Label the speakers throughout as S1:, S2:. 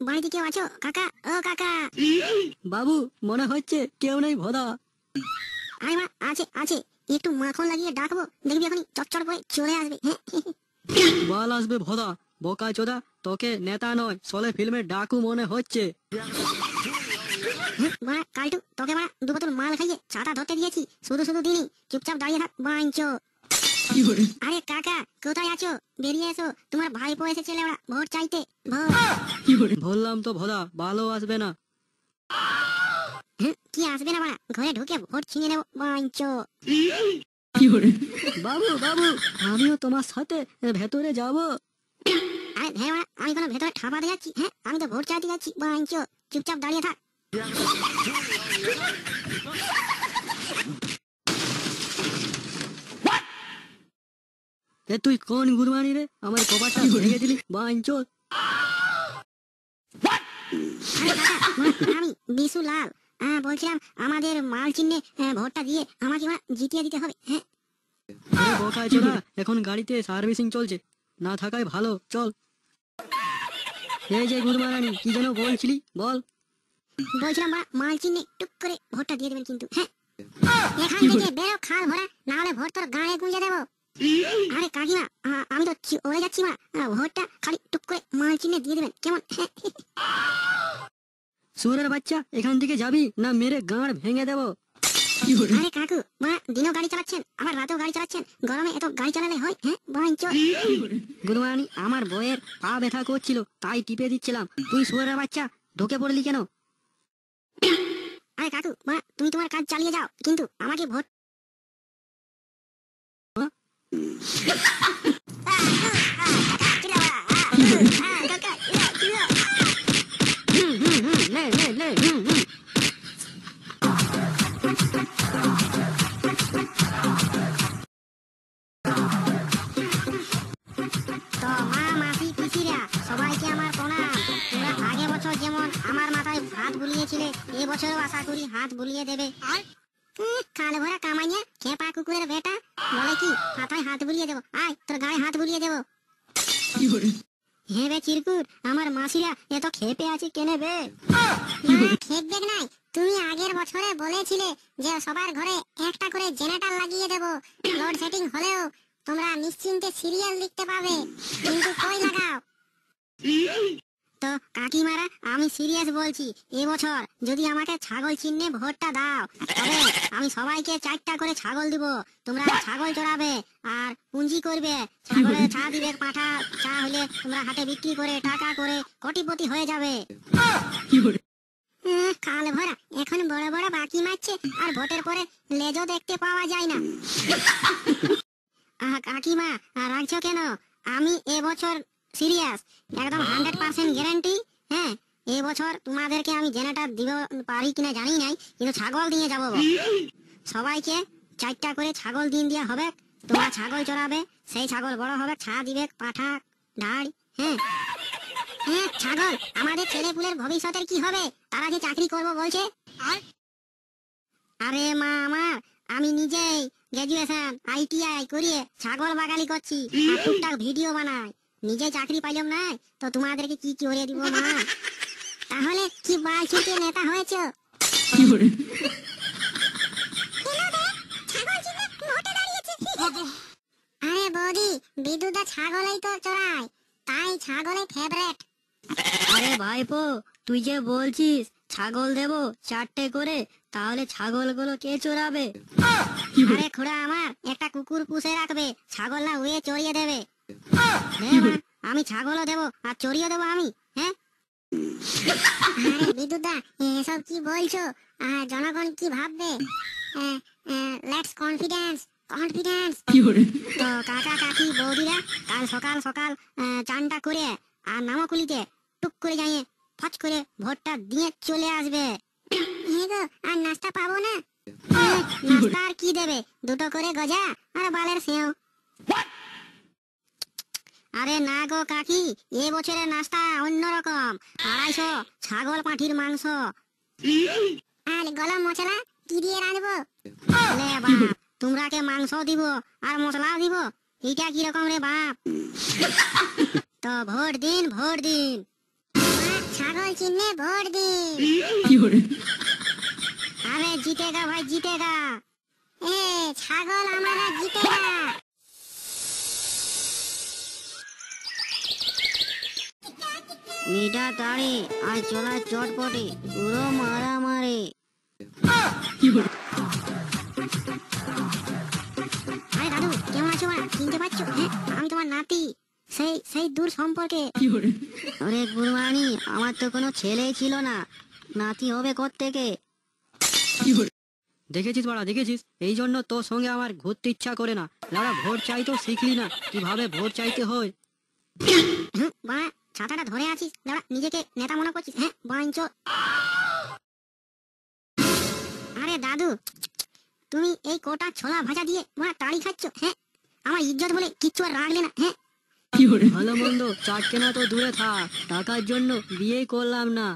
S1: বাড়িতে কেউ আছো কাকা? ও কাকা।
S2: বাবু মনে হচ্ছে কেউ নেই ভোদা।
S1: আরে মা, আছে আছে, একটু মাখন লাগিয়ে ডাকবো, দেখবি এখনই চটচট করে চলে আসবে।
S2: বল আসবে ভোদা, বোকা চোদা, তোকে নেতা নয় সলে ফিল্মের ডাকু মনে হচ্ছে।
S1: কালটু, তোকে দু বোতল মাল খাইয়ে ছাতা ধরতে দিয়েছি, শুধু শুধু দিনই চুপচাপ দাঁড়িয়ে থাক বাঞ্চো। আরে কাকা কোথায় আছো? বেরিয়ে এসো, তোমার ভাইপো এসেছে লেওড়া ভোট চাইতে।
S2: বললাম তো ভোদা ভালো আসবে না।
S1: কি আসবে না বাড়া? ঘরে ঢুকে ভোট ছিনিয়ে নেবো বাঞ্চো।
S2: বাবু বাবু, আমিও তোমার সাথে ভেতরে যাব।
S1: আরে হ্যাঁ বাড়া, আমি কোনো ভেতরে ঠাপাতে যাচ্ছি? হ্যাঁ, আমি তো ভোট চাইতে যাচ্ছি বাঞ্চো, চুপচাপ দাঁড়িয়ে থাক।
S2: তুই কোন গুরবানি রে, আমার কপারটা ভেঙে দিলি বাঞ্চোদ।
S1: আমি বিশু লাল, বলছিলাম আমাদের মাল চিহ্নে ভোটটা দিয়ে আমাকে জিতিয়ে দিতে হবে। হ্যাঁ
S2: বোকা চোদা, এখন গাড়িতে সার্ভিসিং চলছে, না থাকাই ভালো, চল। এই যে গুরমারানি, কি যেন বলছিলি বল।
S1: বলছিলাম মাল চিহ্নে টুক করে ভোটটা দিয়ে দেবেন কিন্তু। হ্যাঁ, এখান থেকে বেরো খাল ভরা, না হলে ভোট তোর গায়ে গুঁজে দেবো। আরে কাকিমা, আমি তো ওরে যাচ্ছি মা, ভোটটা খালি টুক করে মাল চিহ্নে দিয়ে দেবেন কেমন?
S2: সুরের বাচ্চা, এখান থেকে যাবি না মেরে গাঁড় ভেঙে দেবো।
S1: আরে কাকু, দিনও গাড়ি চালাচ্ছেন আবার রাতেও গাড়ি চালাচ্ছেন, গরমে এত গাড়ি চালালে হয়? হ্যাঁ বাঞ্চো।
S2: গুরুমারানি, আমার বইয়ের পা ব্যথা করছিল তাই টিপে দিচ্ছিলাম, তুই সুরের বাচ্চা ঢুকে পড়লি কেন?
S1: আরে কাকু, তুমি তোমার কাজ চালিয়ে যাও, কিন্তু আমাকে ভোট। সবাইকে আমার প্রণাম। তোমরা আগের বছর যেমন আমার মাথায় হাত বুলিয়েছিলে, এবছরও আশা করি হাত বুলিয়ে দেবে। কাল ভরা কামাইয়া খেপা কুকুরের বেটা বলে কি মাথায় হাত বুলিয়ে দেবো? আয় তোর গায়ে হাত বুলিয়ে দেবো। হ্যাঁ বে চিরকুট, আমার মাসিরা এত খেপে আছে কেনে বে? খেপবে নাই, তুমি আগের বছরে বলেছিলে যে সবার ঘরে একটা করে জেনারেটর লাগিয়ে দেবো, লোড সেটিং হলেও তোমরা নিশ্চিন্তে সিরিয়াল দেখতে পাবে, কিন্তু কই লাগাও? তো কাকিমারা, আমি সিরিয়াস বলছি, এবছর যদি আমাকে ছাগল চিহ্নে ভোটটা দাও, তবে আমি সবাইকে 4টা করে ছাগল দিব, তোমরা ছাগল চড়াবে আর পুঁজি করবে, ছাগলের ছা দিবে, পাঠা চা হলে তোমরা হাটে বিক্রি করে টাকা করে কোটিপতি হয়ে যাবে। কাল ভরা এখন বড় বড় বাকি মারছে, আর ভোটের পরে লেজও দেখতে পাওয়া যায় না। কাকিমা রাখছো কেন? আমি এবছর সিরিয়াস, একদম 100% গ্যারান্টি। হ্যাঁ, এবছর তোমাদেরকে আমি জেনারেটর দিব পারি কিনা জানি নাই, কিন্তু ছাগল দিয়ে যাবো। সবাইকে 4টা করে ছাগল দিন দেওয়া হবে, তোমরা ছাগল চড়াবে, সেই ছাগল বড় হবে, ছা দিবে, পাঠা ঢাড়। হ্যাঁ হ্যাঁ, ছাগল আমাদের ছেলেপুলের ভবিষ্যতের কি হবে? তারা যে চাকরি করবো বলছে। আরে মা আমার, আমি নিজেই গ্রাজুয়েশন ITI করিয়ে ছাগল বাগালি করছি, আর টুকটাক ভিডিও বানাই, নিজে চাকরি পাইলাম না তো তোমাদেরকে কি করে দিব মা? তাহলে কি বাল ছুটে নেতা হয়েছে? আরে বৌদি, বিদুদা ছাগলই তো চড়ায়, তাই ছাগলের ফেভারিট।
S2: আরে ভাইপো, তুই যে বলছিস ছাগল দেবো 4টে করে, তাহলে ছাগলগুলো কে চড়াবে?
S1: আরে খুড়া আমার, একটা কুকুর পুষে রাখবে, ছাগল না উয়ে চড়িয়ে দেবে। আমি ছাগলও দেবো আর চড়িয়ে দেবো আমি। হ্যাঁ আরে বিদুদা, এসব কি বলছো? জনগণ কি ভাববে? Let's confidence confidence. তো কাকা কাকি বৌদিরা, কাল সকাল সকাল চানটা করে আর নামকুলিতে টুক করে যাইয়ে ফচ করে ভোটটা দিয়ে চলে আসবে। আর নাস্তা পাবো না? নাস্তা আর কি দেবে? 2টো করে গজা আর বালের সেও। আরে না গো কাকি, এ বছরের নাস্তা অন্যরকম, 250 ছাগল পাঁঠির মাংস আর গরম মশলা কি দিয়ে রাঁধবো? তোমরা কে মাংস দিব আর মশলাও দিব, এটা কিরকম রে বাপ? তো ভোট দিন ভোট দিন। ছাগল চিহ্নে ভোট দিন। আরে জিতেগা ভাই জিতেগা, এ ছাগল আমারা জিতেগা। মিঠা তাড়ি আর চলা চটপটি পুরো মারামারি। আরে দাদু কেমন আছো? চিনতে পারছো? হ্যাঁ আমি তোমার নাতি, সেই সেই দূর সম্পর্কে। আরে গুরবানি, আমার তো কোনো ছেলেই ছিল না, নাতি হবে কোত্থেকে?
S2: দেখেছিস বাড়া, দেখেছিস? এই জন্য তোর সঙ্গে আমার ঘুরতে ইচ্ছা করে না। লাড়া ভোট চাইতেও শিখলি না কিভাবে ভোট চাইতে হয়।
S1: বাড়া ছাতাটা ধরে আছিস, দাঁড়া নিজেকে নেতা মনে করছিস? হ্যাঁ বাঞ্চ। আরে দাদু তুমি এই কোটা ছোলা ভাজা দিয়ে বাড়া তাড়ি খাচ্ছ? হ্যাঁ আমার ইজ্জত বলে কিচ্ছু আর রাখলে না। হ্যাঁ
S2: ভালো মন্দ চাটকে না তো দূরে থাক, টাকার জন্য বিয়েই করলাম না।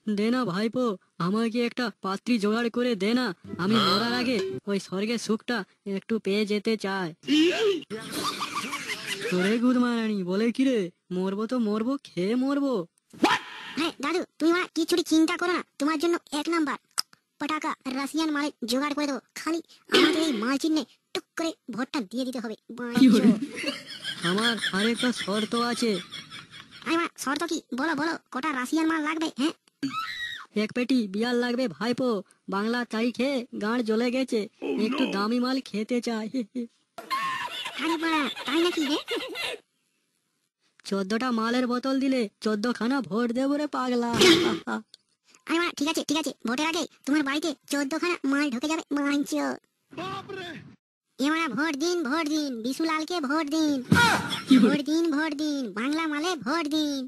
S2: দে না ভাইপো, আমাকে একটা পাত্রী জোগাড় করে দে না, আমি মরার আগে ওই স্বর্গের সুখটা একটু পেয়ে যেতে চাই। তোরে গুদমারানি বলে কি রে, মরবো তো মরবো, খেয়ে মরবো।
S1: হ্যাঁ দাদু তুমি বাড়া কিছুটি চিন্তা করো না, তোমার জন্য এক নাম্বার পটাকা রাশিয়ান মাল জোগাড় করে দেবো। খালি আমাদের এই মাল চিহ্নে টুক করে ভোটটা দিয়ে দিতে হবে।
S2: আমার আরেকটা শর্ত আছে।
S1: আরে মা শর্ত কি? বলো বলো, কটা রাশিয়ান মাল লাগবে? হ্যাঁ
S2: এক পেটি বিয়ার লাগবে ভাইপো, বাংলা তাই খেয়ে গাঁড় জ্বলে গেছে, একটু দামি মাল খেতে চাই।
S1: আরে বাড়া তাই নাকি রে?
S2: 14টা মালের বোতল দিলে 14খানা ভোট দেবো রে পাগলা।
S1: আরে মা ঠিক আছে ঠিক আছে, ভোটের আগে তোমার বাড়িতে 14খানা মাল ঢুকে যাবে মাঞ্চ। এবার ভোট দিন ভোট দিন, বিশুলালকে ভোট দিন, ভোট দিন ভোট দিন, বাংলা মালে ভোট দিন।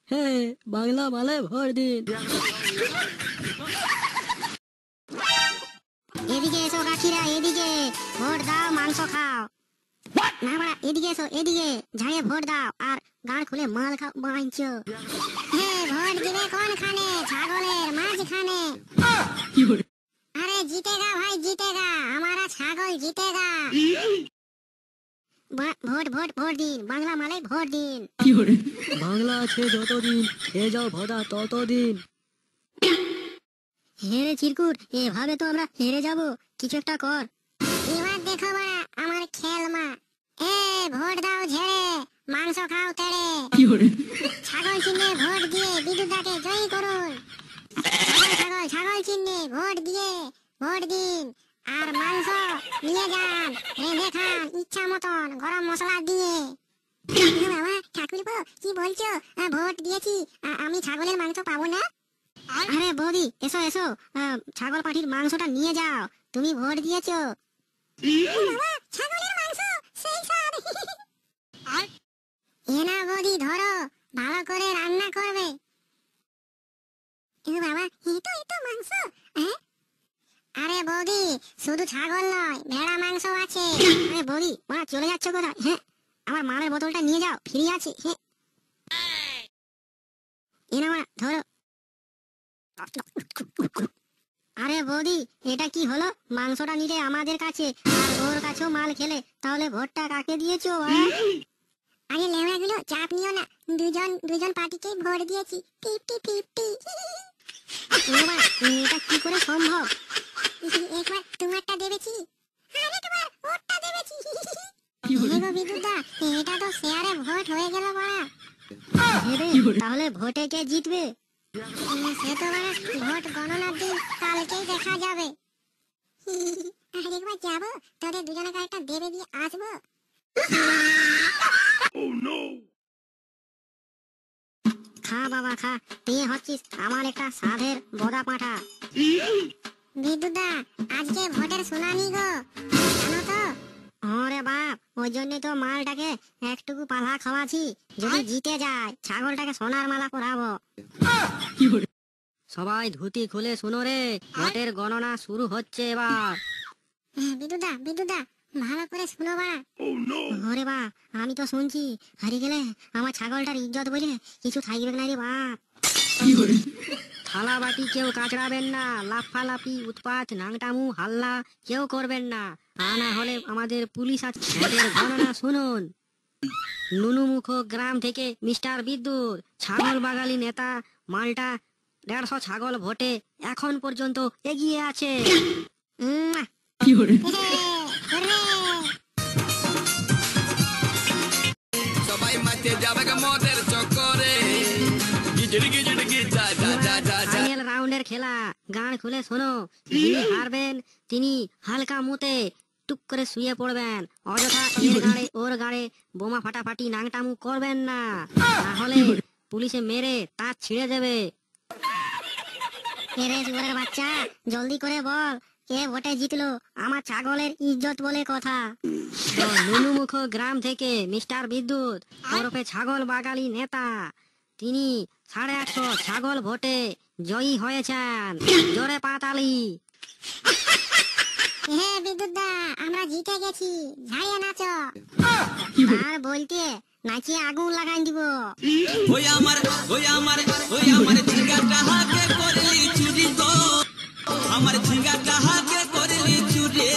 S2: হ্যাঁ বাংলা মালে ভোট দিন।
S1: এদিকে এসো কাকিরা, এদিকে ভোট দাও মাংস খাও। না বাড়া এদিকে এসো, এদিকে ঝাড়িয়ে ভোট দাও আর গাঁড় খুলে মাল খাও মাঞ্চ। হ্যাঁ ভোট দিবে কোনখানে? ছাগলের মাঝখানে। আরে জিতেগা ভাই জিতেগা, আমারা ছাগল জিতেগা। ভোট ভোট ভোট দিন, বাংলা মালে ভোট দিন।
S2: বাংলা আছে যতদিন, খেয়ে যাও ভোদা ততদিন।
S1: হেরে চিরকুট, এভাবে তো আমরা হেরে যাব, কিছু একটা কর। এবার দেখো বাড়া আমার খেল মা। এ ভোট দাও ঝেড়ে, মাংস খাও তেড়ে। ছাগল চিহ্নে ভোট দিয়ে বিদ্যুৎদাকে জয়ী করুন। ছাগল ছাগল ছাগল চিহ্নে ভোট দিয়ে ভোট দিন আর মাংস নিয়ে যান, রেঁধে খান ইচ্ছা মতন গরম মশলা দিয়ে। বাবা ঠাকুরপো কি বলছো? ভোট দিয়েছি, আমি ছাগলের মাংস পাবো না? আরে বৌদি এসো এসো, ছাগল পাটির মাংসটা নিয়ে যাও, তুমি ভোট দিয়েছো। বাবা ছাগলের মাংস সেই স্বাদ। এনা বৌদি ধরো, ভালো করে রান্না করবে। বাবা এতো মাংস। আরে বৌদি শুধু ছাগল নয়, ভেড়া মাংস আছে। আরে বৌদি ওরা চলে যাচ্ছ কোথায়? হ্যাঁ আমার মালের বোতলটা নিয়ে যাও, ফ্রি আছে। হ্যাঁ এনা মা ধরো। আরে বৌদি এটা কি হলো? মাংসটা নিলে আমাদের কাছে আর ওর কাছেও মাল খেলে, তাহলে ভোটটা কাকে দিয়েছো? আরে লেওড়া গুলো চাপ নিও না, দুজন পার্টিকেই ভোট দিয়েছি 50-50। এটা কি করে সম্ভব? একবার তোমারটা দেবেছি, আরেকবার ওরটা দেবেছি। বিদ্যুৎদা এটা তো শেয়ারে ভোট হয়ে গেল বাড়া। তাহলে ভোটে কে জিতবে? সে তো বাড়া ভোট গণনার দিন কালকেই দেখা যাবে। আরেকবার যাবো, তোদের দুজনে একটা দেবে দিয়ে আসবো। খা বাবা খা, তুই হচ্ছিস আমার একটা সাধের বোদা পাঁঠা। বিদ্যুৎদা আজকে ভোটের শুনানি গো, জানো তো? ওরে বাপ, ওই জন্য তো মালটাকে একটুকু পালা খাওয়াছি, যদি জিতে যায় ছাগলটাকে সোনার মালা পরাবো।
S2: সবাই ধুতি খুলে শুনো রে, ভোটের গণনা শুরু হচ্ছে এবার।
S1: বিদ্যুৎদা ভালো করে শুনো বা। ওরে বা আমি তো শুনছি, হারিয়ে গেলে আমার ছাগলটার ইজ্জত বলে কিছু থাকবে না রে বাপ।
S2: থালা বাটি কেউ কাচড়াবেন না, লাফালাফি উৎপাত নাংটামু হাল্লা কেউ করবেন না, তা না হলে আমাদের পুলিশ আছে। ভোটের গণনা শুনুন। নুনুমুখ গ্রাম থেকে মিস্টার বিদ্যুৎ ছাগল বাগালি নেতা মালটা 150 ছাগল ভোটে এখন পর্যন্ত এগিয়ে আছে।
S1: উম,
S3: Fiore,
S1: হুররে!
S4: সবাই মাঠে যাবে গে মদের চক্করে গিজড়ি গিজড়ি গিজ যা যা যা যা যা
S2: ফাইনাল রাউন্ডের খেলা, গান খুলে শোনো। যিনি হারবেন তিনি হালকা মুতে টুক করে শুয়ে পড়বেন। অযথা এর গাড়ে ওর গাড়ে বোমা ফাটাফাটি নাংটামু করবেন না, তাহলে পুলিশে মেরে তার ছিঁড়ে দেবে।
S1: কে রে শুয়োরের বাচ্চা, জলদি করে বল কে ভোটে জিতলো? আমার ছাগলের ইজ্জত বলে কথা।
S2: তো নুনুমুখ গ্রাম থেকে মিস্টার বিদ্যুৎ ওরফে ছাগল বাগালি নেতা, তিনি 850 ছাগল ভোটে জয়ী হয়েছেন। জোরে পাতালি।
S1: হে বিদ্যুৎ দা, আমরা জিতে গেছি, ঝাড়িয়ে নাচো। আর বলতে নাচিয়ে আগুন লাগাই দিব।
S4: ওই আমার ঝিঙ্গাটা হাতে করলি চুরি গো আমার ঝিঙ্গাটা হাতে করলি চুরি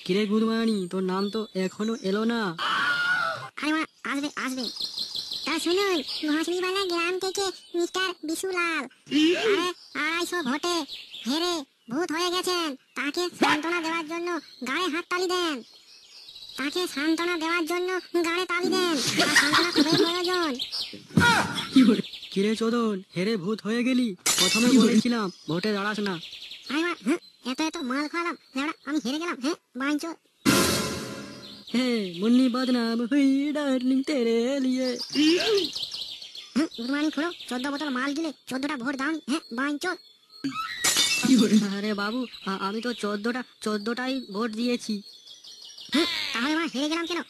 S2: কিরে গুরমানি, তোর নাম তো এখনো এলো না।
S1: আরে মা, আসবে আসবে। তা শুনুন, ঘষড়িবালা গ্রাম থেকে মিস্টার বিশুলাল, আরে 250 ভোটে হেরে ভূত হয়ে গেছেন। তাকে সান্ত্বনা দেওয়ার জন্য গায়ে হাত তালি দেন। তাকে সান্ত্বনা দেওয়ার জন্য গায়ে তালি দেন। তার সান্ত্বনা খুবই প্রয়োজন।
S3: Fiore,
S2: কিরে চোদন, হেরে ভূত হয়ে গেলি? প্রথমে বলেছিলাম ভোটে দাঁড়াস না।
S1: আরে মা, এত মাল খাওয়ালাম, লেওড়া, আমি হেরে গেলাম। বাঞ্চো।
S2: হে মুন্নি বদনাম হুই ডার্লিং তেরে লিয়ে।
S1: গুড মর্নিং খুড়ো, 14 বোতল মাল দিলে 14টা ভোট দাওনি। বাঞ্চো।
S3: Fiore,
S2: আরে বাবু, আমি তো 14টাই ভোট দিয়েছি।
S1: তাহলে মা হেরে গেলাম কেন?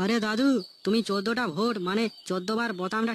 S2: আরে দাদু, তুমি 14টা ভোট মানে 14 বার বোতামটা